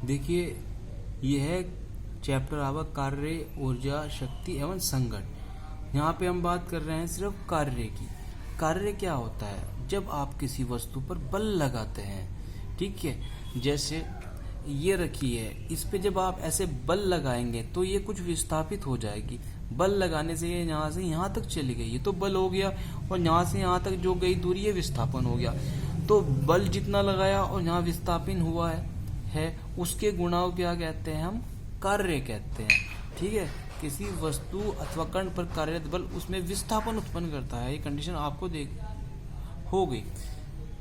देखिए, यह है चैप्टर आपका कार्य, ऊर्जा, शक्ति एवं संघटन। यहाँ पे हम बात कर रहे हैं सिर्फ कार्य की। कार्य क्या होता है? जब आप किसी वस्तु पर बल लगाते हैं, ठीक है, जैसे ये रखी है, इस पे जब आप ऐसे बल लगाएंगे तो ये कुछ विस्थापित हो जाएगी। बल लगाने से ये यहाँ से यहाँ तक चली गई, ये तो बल हो गया, और यहाँ से यहाँ तक जो गई दूरी ये विस्थापन हो गया। तो बल जितना लगाया और यहाँ विस्थापन हुआ है उसके गुणा को क्या कहते हैं? हम कार्य कहते हैं। ठीक है, किसी वस्तु अथवा कण पर कार्यरत बल उसमें विस्थापन उत्पन्न करता है। ये कंडीशन आपको देख हो गई।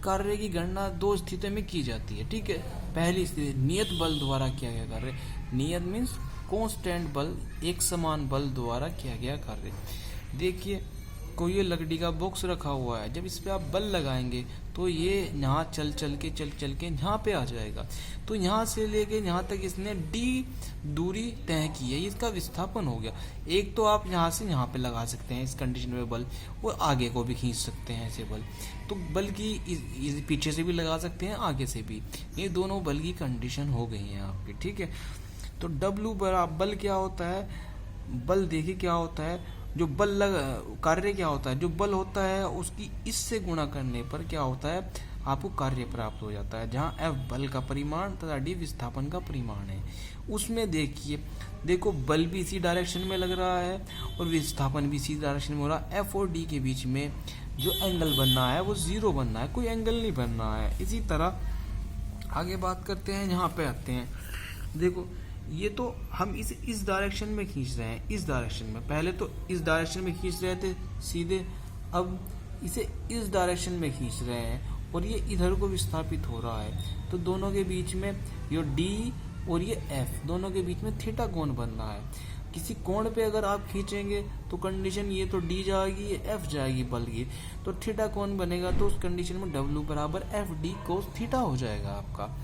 कार्य की गणना दो स्थितियों में की जाती है। ठीक है, पहली स्थिति नियत बल द्वारा किया गया कार्य। नियत मीन्स कांस्टेंट बल, एक समान बल द्वारा किया गया कार्य। देखिए, कोई ये लकड़ी का बॉक्स रखा हुआ है, जब इस पे आप बल लगाएंगे तो ये यहाँ चल चल के यहाँ पे आ जाएगा। तो यहाँ से लेके यहाँ तक इसने डी दूरी तय की है, इसका विस्थापन हो गया। एक तो आप यहाँ से यहाँ पे लगा सकते हैं इस कंडीशन में बल, और आगे को भी खींच सकते हैं ऐसे बल। तो बल की पीछे से भी लगा सकते हैं, आगे से भी। ये दोनों बल की कंडीशन हो गई है आपकी। ठीक है, तो डब्ल्यू बराबर बल क्या होता है? बल देखिए क्या होता है, जो बल कार्य क्या होता है? जो बल होता है उसकी इससे गुणा करने पर क्या होता है? आपको कार्य प्राप्त हो जाता है, जहाँ एफ बल का परिमाण तथा डी विस्थापन का परिमाण है। उसमें देखो बल भी इसी डायरेक्शन में लग रहा है और विस्थापन भी इसी डायरेक्शन में हो रहा है। एफ और डी के बीच में जो एंगल बनना है वो 0 बनना है, कोई एंगल नहीं बनना है। इसी तरह आगे बात करते हैं, यहाँ पे आते हैं। देखो, ये तो हम इसे इस डायरेक्शन में खींच रहे हैं, इस डायरेक्शन में। पहले तो इस डायरेक्शन में खींच रहे थे सीधे, अब इसे इस डायरेक्शन में खींच रहे हैं और ये इधर को विस्थापित हो रहा है। तो दोनों के बीच में ये डी और ये एफ, दोनों के बीच में थीटा कोण बन रहा है। किसी कोण पे अगर आप खींचेंगे तो कंडीशन ये तो डी जाएगी, ये एफ जाएगी बल की, तो थीटा कोण बनेगा। तो उस कंडीशन में डब्ल्यू बराबर एफ डी कोस थीटा हो जाएगा आपका।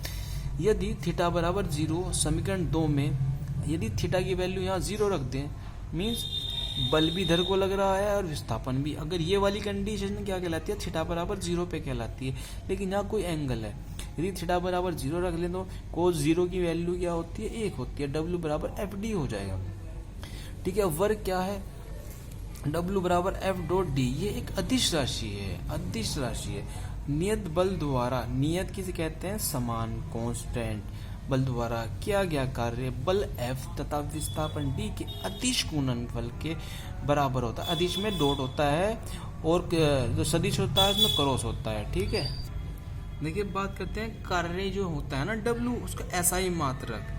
यदि थीटा बराबर 0, समीकरण 2 में यदि थीटा की वैल्यू यहाँ 0 रख दें, मीन्स बल भी इधर को लग रहा है और विस्थापन भी। अगर ये वाली कंडीशन क्या कहलाती है? थीटा बराबर 0 पे कहलाती है। लेकिन यहाँ कोई एंगल है, यदि थीटा बराबर 0 रख लें तो कोस 0 की वैल्यू क्या होती है? 1 होती है। डब्ल्यू बराबर एफ डी हो जाएगा। ठीक है, वर्ग क्या है? डब्ल्यू बराबर एफ डॉट डी। ये एक अदिश राशि है, अदिश राशि है। नियत बल द्वारा, नियत किसे कहते हैं? समान, कांस्टेंट बल द्वारा किया गया कार्य बल एफ तथा विस्थापन डी के अदिश गुणनफल के बराबर होता है। अदिश में डॉट होता है और जो सदिश होता है उसमें क्रॉस होता है। ठीक है, देखिए बात करते हैं कार्य जो होता है ना डब्ल्यू, उसका एसआई मात्रक।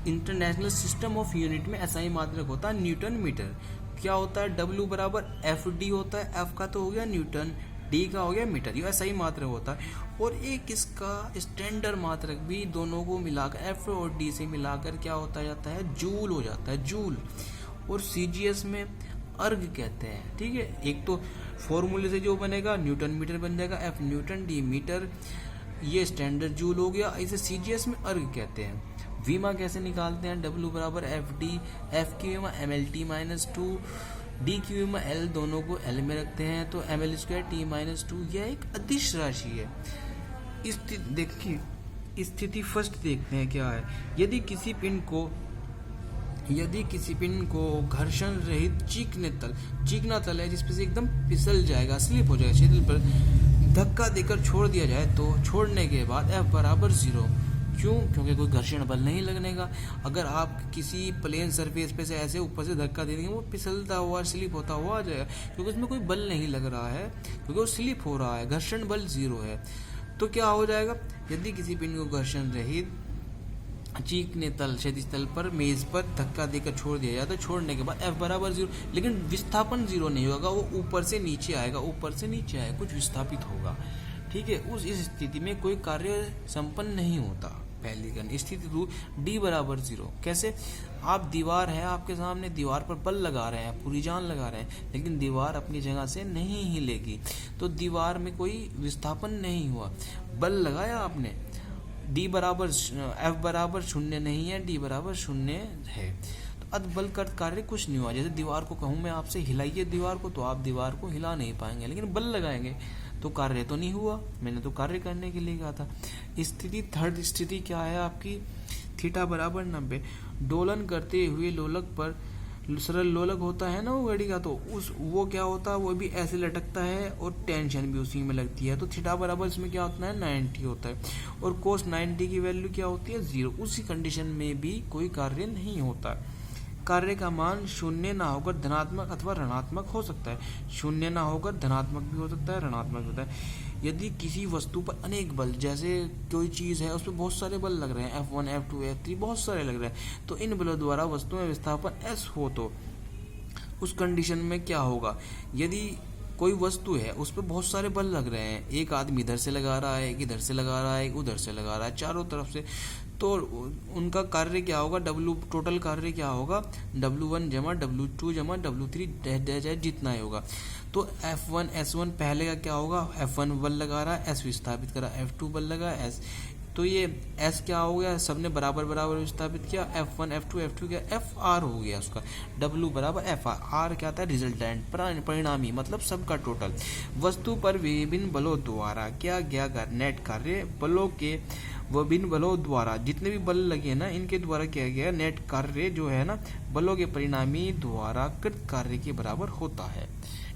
इंटरनेशनल सिस्टम ऑफ यूनिट में एसआई मात्रक होता है न्यूटन मीटर। क्या होता है? डब्ल्यू बराबर एफ डी होता है। एफ का तो हो गया न्यूटन, डी का हो गया मीटर। ये ऐसा ही मात्रक होता है। और एक इसका स्टैंडर्ड मात्रक भी दोनों को मिलाकर एफ और डी से मिलाकर क्या होता जाता है? जूल हो जाता है, जूल। और सीजीएस में अर्ग कहते हैं। ठीक है, एक तो फॉर्मूले से जो बनेगा न्यूटन मीटर बन जाएगा, एफ न्यूटन डी मीटर, ये स्टैंडर्ड जूल हो गया। इसे सीजीएस में अर्ग कहते हैं। वीमा कैसे निकालते हैं? डब्ल्यू बराबर एफ डी, एफ की वीमा M L T minus 2, D की वीमा एल, दोनों को एल में रखते हैं तो M L square T minus 2। यह एक अदिश राशि है। देखिए स्थिति फर्स्ट देखते हैं क्या है। यदि किसी पिंड को घर्षण रहित चिकना तल है जिसपे से एकदम फिसल जाएगा, स्लिप हो जाएगा, शिथिल पर धक्का देकर छोड़ दिया जाए तो छोड़ने के बाद एफ बराबर 0। क्यों? क्योंकि कोई घर्षण बल नहीं लगने का। अगर आप किसी प्लेन सरफेस पे से ऐसे ऊपर से धक्का दे देंगे, वो फिसलता हुआ, स्लिप होता हुआ आ जाएगा, क्योंकि उसमें कोई बल नहीं लग रहा है, क्योंकि वो स्लिप हो रहा है, घर्षण बल 0 है। तो क्या हो जाएगा? यदि किसी पिंड को घर्षण रहित चिकने तल, क्षैतिज तल पर मेज पर धक्का देकर छोड़ दिया जाए तो छोड़ने के बाद एफ बराबर 0, लेकिन विस्थापन 0 नहीं होगा, वो ऊपर से नीचे आएगा, ऊपर से नीचे आएगा, कुछ विस्थापित होगा। ठीक है, इस स्थिति में कोई कार्य संपन्न नहीं होता। पहली स्थिति डी बराबर 0। कैसे? आप दीवार है आपके सामने, दीवार पर बल लगा रहे हैं, पूरी जान लगा रहे हैं, लेकिन दीवार अपनी जगह से नहीं हिलेगी, तो दीवार में कोई विस्थापन नहीं हुआ। बल लगाया आपने, डी बराबर एफ बराबर 0 नहीं है, डी बराबर 0 है, तो अधबल का कार्य कुछ नहीं हुआ। जैसे दीवार को कहूँ मैं आपसे हिलाइए दीवार को, तो आप दीवार को हिला नहीं पाएंगे, लेकिन बल लगाएंगे तो कार्य तो नहीं हुआ, मैंने तो कार्य करने के लिए कहा था। स्थिति थर्ड स्थिति क्या है आपकी, थीटा बराबर 90। दोलन करते हुए लोलक पर, सरल लोलक होता है ना वो घड़ी का, तो वो क्या होता है, वो भी ऐसे लटकता है और टेंशन भी उसी में लगती है। तो थीटा बराबर इसमें क्या होता है 90 होता है, और कोस 90 की वैल्यू क्या होती है 0। उसी कंडीशन में भी कोई कार्य नहीं होता। कार्य का मान शून्य ना होकर धनात्मक अथवा ऋणात्मक हो सकता है। शून्य ना होकर धनात्मक भी हो सकता है, ऋणात्मक भी होता है। यदि किसी वस्तु पर अनेक बल, जैसे कोई चीज है उस पर बहुत सारे बल लग रहे हैं, F1 F2 F3 बहुत सारे लग रहे हैं, तो इन बलों द्वारा वस्तु में विस्थापन S हो, तो उस कंडीशन में क्या होगा, यदि कोई वस्तु है उस पर बहुत सारे बल लग रहे हैं, एक आदमी इधर से लगा रहा है, एक इधर से लगा रहा है, एक उधर से लगा रहा है, चारों तरफ से, तो उनका कार्य क्या होगा, W टोटल कार्य क्या होगा, W1 जमा W2 जमा W3 जितना ही होगा। तो F1 S1 पहले का क्या होगा, F1 बल लगा रहा है, S विस्थापित करा, F2 बल लगा S, तो ये S क्या हो गया, सबने बराबर बराबर विस्थापित किया, F1 F2 F2 क्या FR हो गया उसका, W बराबर FR, R क्या था रिजल्टेंट, परिणामी, मतलब सबका टोटल। वस्तु पर विभिन्न बलों द्वारा क्या गया नेट कार्य, बलों के विभिन्न बलों द्वारा जितने भी बल लगे ना, इनके द्वारा किया गया नेट कार्य जो है ना, बलों के परिणामी द्वारा कृत कार्य के बराबर होता है।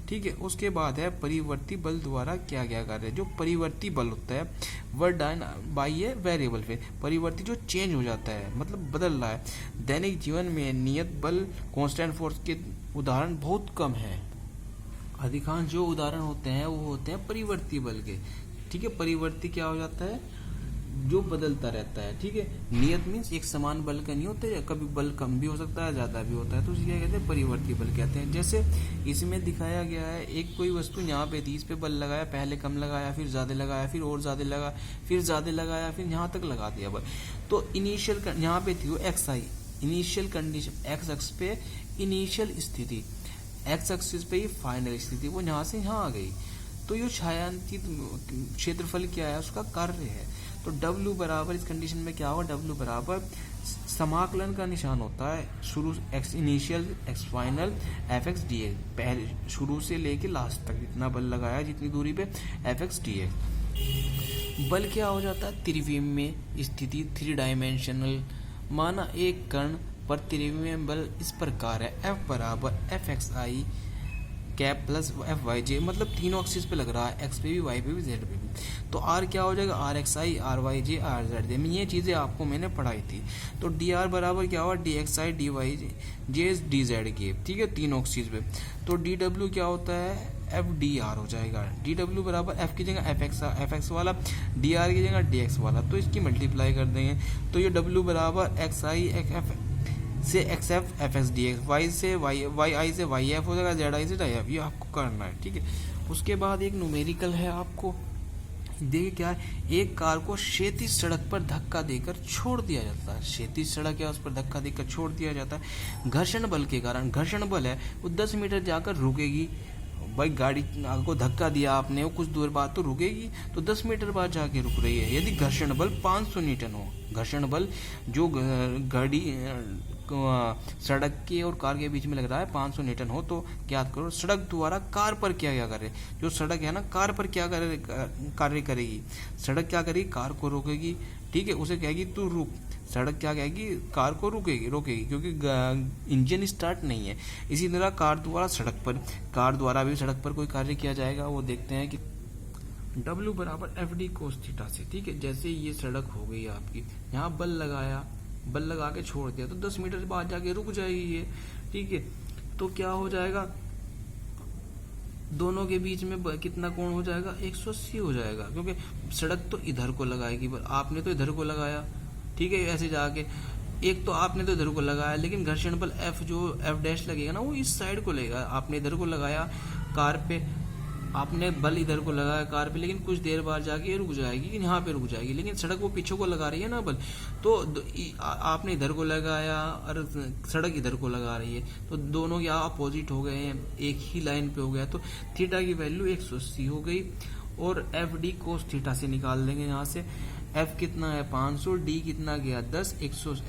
ठीक है, उसके बाद है परिवर्ती बल द्वारा क्या गया कार्य। जो परिवर्ती बल होता है वह डाइन बाह्य वेरिएबल पे, परिवर्ती जो चेंज हो जाता है मतलब बदल रहा है। दैनिक जीवन में नियत बल कांस्टेंट फोर्स के उदाहरण बहुत कम है। अधिकांश जो उदाहरण होते हैं वो होते हैं परिवर्ती बल के। ठीक है, परिवर्ती क्या हो जाता है, जो बदलता रहता है। ठीक है, नियत मीन्स एक समान बल का नहीं होता है, कभी बल कम भी हो सकता है, ज्यादा भी होता है, तो इसे क्या कहते हैं परिवर्ती बल कहते हैं। जैसे इसमें दिखाया गया है, एक कोई वस्तु यहाँ पे थी, इस पे बल लगाया, पहले कम लगाया, फिर ज्यादा लगाया, फिर और ज्यादा लगा, फिर ज्यादा लगाया, फिर यहाँ तक लगा दिया बल। तो इनिशियल यहाँ पे थी वो XI, इनिशियल कंडीशन, एक्स अक्ष पे इनिशियल स्थिति, एक्स एक्सिस पे ही फाइनल स्थिति, वो यहाँ से यहाँ आ गई। तो ये छायांकित क्षेत्रफल क्या है, उसका कार्य है। तो W बराबर इस कंडीशन में क्या होगा, W बराबर समाकलन का निशान होता है, शुरू x initial x final fx dx, पहले शुरू से लेके लास्ट तक जितना बल लगाया, जितनी दूरी पे fx dx। बल क्या हो जाता है, त्रिविमीय स्थिति, 3 डायमेंशनल। माना एक कण पर त्रिविमीय बल इस प्रकार है, F बराबर FXI कैप प्लस FYJ, मतलब तीनों एक्सिस पे लग रहा है, एक्स पे भी, वाई पे भी, जेड पे भी। तो R क्या हो जाएगा, RXI RYJ RZ, ये चीजें आपको मैंने पढ़ाई थी। तो DR बराबर क्या होगा, DXI DYJ DZ के। ठीक है, तीनों एक्सिस पे। तो DW क्या होता है, FDR हो जाएगा। DW बराबर F की जगह FX वाला, DR की जगह DX वाला, तो इसकी मल्टीप्लाई कर देंगे। तो ये W बराबर XI XF से XF FX DX, Y से YI से YF हो जाएगा, ZI से ZF, ये आपको करना है। ठीक है, उसके बाद एक न्यूमेरिकल है आपको, देखिए क्या है, एक कार को क्षैतिज सड़क पर धक्का देकर छोड़ दिया जाता है। क्षैतिज सड़क है, उस पर धक्का देकर छोड़ दिया जाता है। घर्षण बल के कारण, घर्षण बल है वो 10 मीटर जाकर रुकेगी। भाई गाड़ी को धक्का दिया आपने, वो कुछ दूर बाद तो रुकेगी, तो 10 मीटर बाद जाके रुक रही है। यदि घर्षण बल 500 न्यूटन हो, घर्षण बल जो गाड़ी सड़क के और कार के बीच में लग रहा है 500 न्यूटन हो, तो ज्ञात करो सड़क द्वारा कार पर क्या करे। जो सड़क है ना, कार पर क्या कार्य करेगी, सड़क क्या करेगी, कार को रोकेगी। ठीक है, उसे कहेगी तू रुक, सड़क क्या कहेगी, कार को रोकेगी क्योंकि इंजन स्टार्ट नहीं है। इसी तरह कार द्वारा भी सड़क पर कोई कार्य किया जाएगा, वो देखते हैं कि W बराबर FD कोस थीटा से। ठीक है, जैसे ये सड़क हो गई आपकी, यहाँ बल लगा के छोड़ दिया, तो 10 मीटर बाद जाके रुक जाएगी ये। ठीक है, तो क्या हो जाएगा, दोनों के बीच में कितना कोण हो जाएगा, 180 हो जाएगा, क्योंकि सड़क तो इधर को लगाएगी, पर आपने तो इधर को लगाया। ठीक है, ऐसे जाके एक तो आपने तो इधर को लगाया, लेकिन घर्षण बल F जो F डैश लगेगा ना, वो इस साइड को लगेगा। आपने इधर को लगाया कार पे, आपने बल इधर को लगाया कार पे, लेकिन कुछ देर बाद जाके रुक जाएगी, यहाँ पे रुक जाएगी, लेकिन सड़क वो पीछे को लगा रही है ना बल, तो आपने इधर को लगाया और सड़क इधर को लगा रही है, तो दोनों के अपोजिट हो गए हैं, एक ही लाइन पे हो गया। तो थीटा की वैल्यू 180 हो गई, और FD कोस थीटा से निकाल देंगे। यहाँ से F कितना है 500, D कितना गया 10, कोस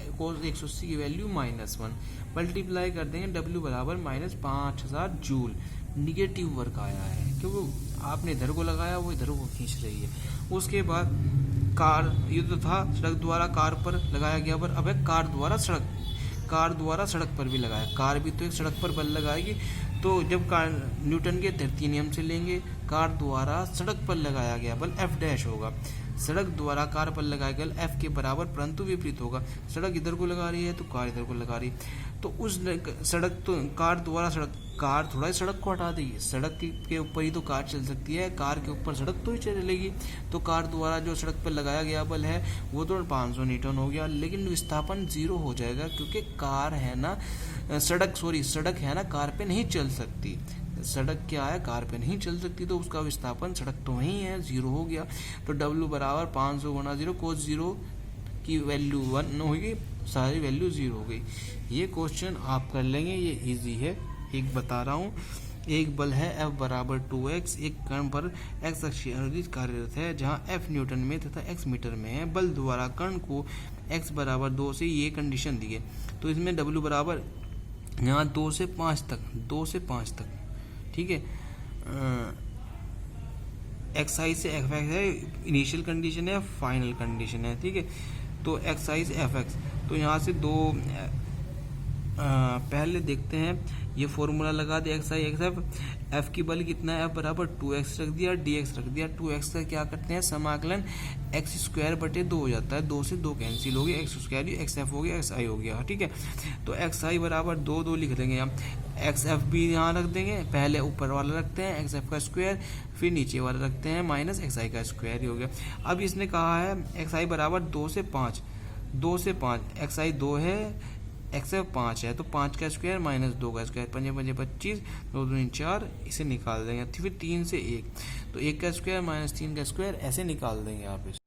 180 की वैल्यू -1, मल्टीप्लाई कर देंगे, W बराबर -5000 जूल। निगेटिव वर्क आया है क्योंकि आपने इधर को लगाया, वो इधर को खींच रही है। उसके बाद कार, ये तो था सड़क द्वारा कार पर लगाया गया बल। अब है कार द्वारा सड़क पर भी लगाया। कार भी तो एक सड़क पर बल लगाएगी, तो जब कार न्यूटन के तृतीय नियम से लेंगे, कार द्वारा सड़क पर लगाया गया बल F डैश होगा। सड़क द्वारा कार पर लगाया गया बल F के बराबर परंतु विपरीत होगा। सड़क इधर को लगा रही है तो कार इधर को लगा रही है, तो उस सड़क तो कार द्वारा सड़क, कार थोड़ा सड़क को हटा देगी, सड़क के ऊपर ही तो कार चल सकती है, कार के ऊपर सड़क तो ही चलेगी। तो कार द्वारा जो सड़क पर लगाया गया बल है वो तो 500 न्यूटन हो गया, लेकिन विस्थापन 0 हो जाएगा, क्योंकि कार है ना सड़क है ना कार पे नहीं चल सकती। सड़क क्या है, कार पे नहीं चल सकती, तो उसका विस्थापन, सड़क तो वही है, 0 हो गया। तो W बराबर 500 गुणा 0, cos 0 की वैल्यू 1 होगी, सारी वैल्यू 0 हो गई। ये क्वेश्चन आप कर लेंगे, ये इजी है। एक बता रहा हूँ, एक बल है F बराबर 2x, एक कण पर x अक्ष कार्यरत है, जहाँ F न्यूटन में तथा x मीटर में है। बल द्वारा कण को x बराबर 2 से ये कंडीशन दी है, तो इसमें W बराबर यहाँ 2 से 5 तक, ठीक है। एक्स आई से एफ एक्स है, इनिशियल कंडीशन है, फाइनल कंडीशन है, ठीक है। तो एक्स आई से एफ एक्स, तो यहाँ से दो पहले देखते हैं, ये फॉर्मूला लगा दिया एक्स आई एक्स एफ की बल कितना है, एफ बराबर 2x रख दिया, dx रख दिया। 2x का क्या करते हैं समाकलन, एक्स स्क्वायर बटे 2 हो जाता है, 2 से 2 कैंसिल हो गया, एक्स स्क्वायर एक्स एफ हो गया, एक्स आई हो गया, ठीक है। तो एक्स आई बराबर 2 लिख देंगे यहाँ, एक्स एफ भी यहाँ रख देंगे, पहले ऊपर वाला रखते हैं एक्स एफ का स्क्वायर, फिर नीचे वाला रखते हैं माइनस एक्स आई का स्क्वायर, ही हो गया। अब इसने कहा है एक्स आई बराबर 2 से 5, एक्स आई 2 है, एक्स एफ 5 है, तो 5 का स्क्वायर माइनस 2 का स्क्वायर, 5 5 25, 2 2 4, इसे निकाल देंगे। फिर 3 से 1, तो 1 का स्क्वायर माइनस 3 का स्क्वायर, ऐसे निकाल देंगे आप इसे।